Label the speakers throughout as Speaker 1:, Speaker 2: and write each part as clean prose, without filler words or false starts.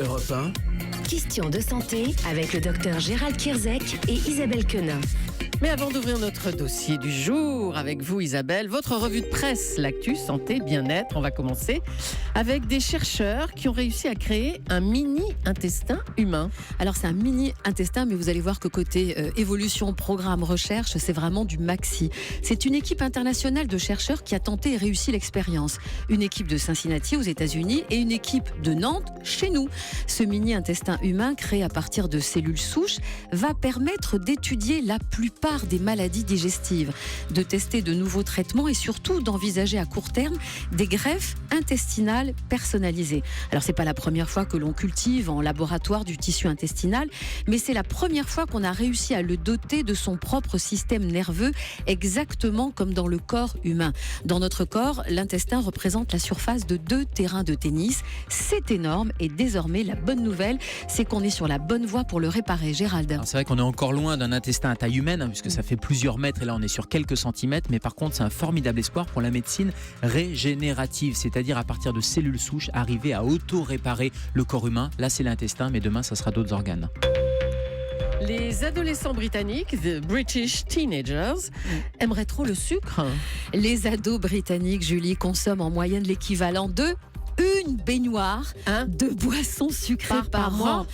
Speaker 1: Europe 1.
Speaker 2: Question de santé avec le docteur Gérald Kierzek et Isabelle Quenin.
Speaker 3: Mais avant d'ouvrir notre dossier du jour avec vous Isabelle, votre revue de presse, l'actu, santé, bien-être, on va commencer avec des chercheurs qui ont réussi à créer un mini-intestin humain.
Speaker 4: Alors c'est un mini-intestin, mais vous allez voir que côté évolution, programme, recherche, c'est vraiment du maxi. C'est une équipe internationale de chercheurs qui a tenté et réussi l'expérience. Une équipe de Cincinnati aux États-Unis et une équipe de Nantes chez nous. Ce mini-intestin humain créé à partir de cellules souches va permettre d'étudier la plupart des maladies digestives, de tester de nouveaux traitements et surtout d'envisager à court terme des greffes intestinales personnalisées. Alors c'est pas la première fois que l'on cultive en laboratoire du tissu intestinal, mais c'est la première fois qu'on a réussi à le doter de son propre système nerveux, exactement comme dans le corps humain. Dans notre corps, l'intestin représente la surface de 2 terrains de tennis. C'est énorme et désormais la bonne nouvelle, c'est qu'on est sur la bonne voie pour le réparer. Gérald.
Speaker 5: Alors c'est vrai qu'on est encore loin d'un intestin à taille humaine, puisque ça fait plusieurs mètres et là on est sur quelques centimètres, mais par contre c'est un formidable espoir pour la médecine régénérative, c'est-à-dire à partir de cellules souches arriver à auto-réparer le corps humain. Là c'est l'intestin, mais demain ça sera d'autres organes.
Speaker 3: Les adolescents britanniques, the British teenagers, aimeraient trop le sucre.
Speaker 4: Les ados britanniques, Julie, consomment en moyenne l'équivalent de une baignoire de boissons sucrées par mois.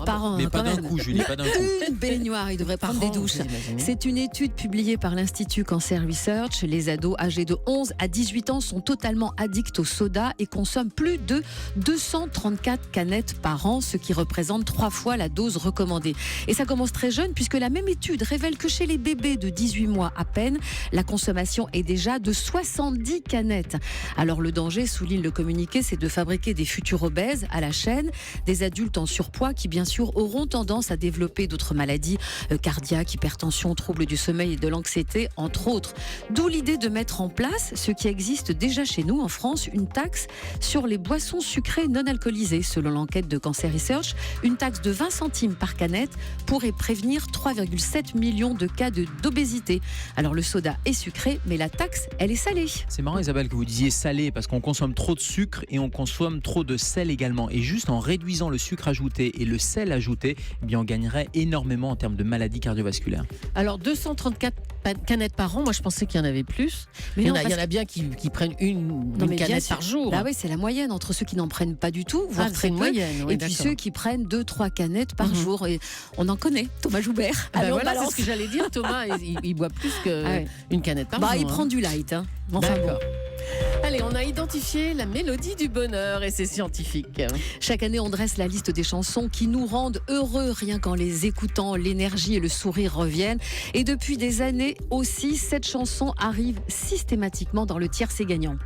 Speaker 3: Par an.
Speaker 5: Mais pas d'un coup, Julie, pas d'un coup.
Speaker 4: Une baignoire, ils devraient prendre des douches. C'est une étude publiée par l'Institut Cancer Research. Les ados âgés de 11 à 18 ans sont totalement addicts au soda et consomment plus de 234 canettes par an, ce qui représente 3 fois la dose recommandée. Et ça commence très jeune puisque la même étude révèle que chez les bébés de 18 mois à peine, la consommation est déjà de 70 canettes. Alors le danger, souligne le communiqué, c'est de fabriquer des futurs obèses à la chaîne, des adultes en surpoids qui bien sûr auront tendance à développer d'autres maladies cardiaques, hypertension, troubles du sommeil et de l'anxiété, entre autres. D'où l'idée de mettre en place ce qui existe déjà chez nous en France, une taxe sur les boissons sucrées non alcoolisées. Selon l'enquête de Cancer Research, une taxe de 20 centimes par canette pourrait prévenir 3,7 millions de cas d'obésité. Alors le soda est sucré, mais la taxe, elle est salée.
Speaker 5: C'est marrant Isabelle que vous disiez salé, parce qu'on consomme trop de sucre et on consomme trop de sel également. Et juste en réduisant le sucre ajouté et le sel ajouté, eh bien on gagnerait énormément en termes de maladies cardiovasculaires.
Speaker 3: Alors 234 canettes par an, moi je pensais qu'il y en avait plus. Mais il y en a bien qui prennent une canette par jour.
Speaker 4: Bah oui, c'est la moyenne entre ceux qui n'en prennent pas du tout, voire très peu,
Speaker 3: moyenne,
Speaker 4: et puis ceux qui prennent 2-3 canettes par jour. Et on en connaît, Thomas Joubert.
Speaker 3: Voilà, c'est ce que j'allais dire. Thomas, il boit plus qu'une canette par jour.
Speaker 4: Il prend du light.
Speaker 3: Enfin, d'accord. Allez, on a identifié la mélodie du bonheur et c'est scientifique.
Speaker 4: Chaque année, on dresse la liste des chansons qui nous rendent heureux rien qu'en les écoutant. L'énergie et le sourire reviennent. Et depuis des années aussi, cette chanson arrive systématiquement dans le tiercé gagnant.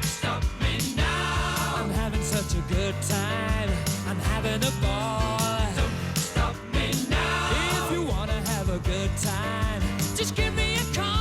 Speaker 6: Stop me now. I'm having such a good time. I'm having a ball. Don't stop me now. If you wanna have a good time, just give me a call.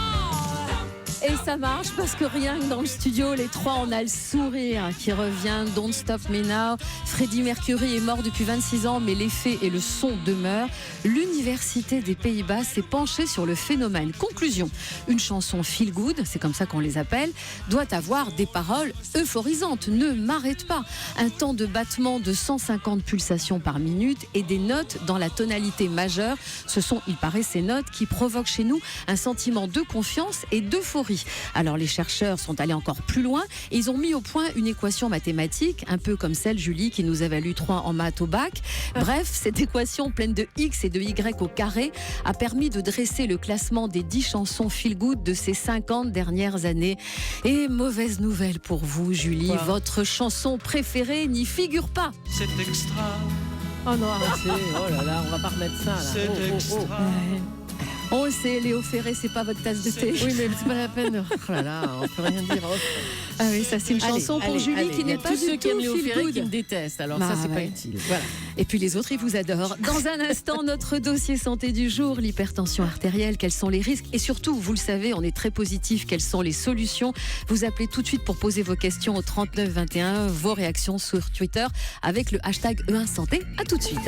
Speaker 4: Et ça marche parce que rien que dans le studio, les trois, on a le sourire qui revient. Don't Stop Me Now. Freddie Mercury est mort depuis 26 ans, mais l'effet et le son demeurent. L'Université des Pays-Bas s'est penchée sur le phénomène. Conclusion, une chanson feel good, c'est comme ça qu'on les appelle, doit avoir des paroles euphorisantes. Ne m'arrête pas. Un temps de battement de 150 pulsations par minute et des notes dans la tonalité majeure. Ce sont, il paraît, ces notes qui provoquent chez nous un sentiment de confiance et d'euphorie. Alors les chercheurs sont allés encore plus loin et ils ont mis au point une équation mathématique, un peu comme celle, Julie, qui nous a valu 3 en maths au bac. Bref, cette équation pleine de x et de y au carré a permis de dresser le classement des 10 chansons feel good de ces 50 dernières années. Et mauvaise nouvelle pour vous, Julie, votre chanson préférée n'y figure pas.
Speaker 6: C'est extra.
Speaker 3: Oh non, arrêtez. Oh là là, on va pas remettre ça là.
Speaker 6: C'est extra.
Speaker 4: On le sait, Léo Ferré, c'est pas votre tasse de thé.
Speaker 3: Oui, mais c'est pas la peine. Oh là là, on peut rien dire.
Speaker 4: Ah oui, ça c'est une chanson pour Julie qui n'est pas du tout
Speaker 3: ceux qui aiment Léo
Speaker 4: feel
Speaker 3: Ferré
Speaker 4: good.
Speaker 3: qui me détestent. Alors ça, c'est pas utile. Voilà.
Speaker 4: Et puis les autres, ils vous adorent. Dans un instant, notre dossier santé du jour, l'hypertension artérielle, quels sont les risques? Et surtout, vous le savez, on est très positif, quelles sont les solutions? Vous appelez tout de suite pour poser vos questions au 39 21, vos réactions sur Twitter avec le hashtag E1 Santé. À tout de suite.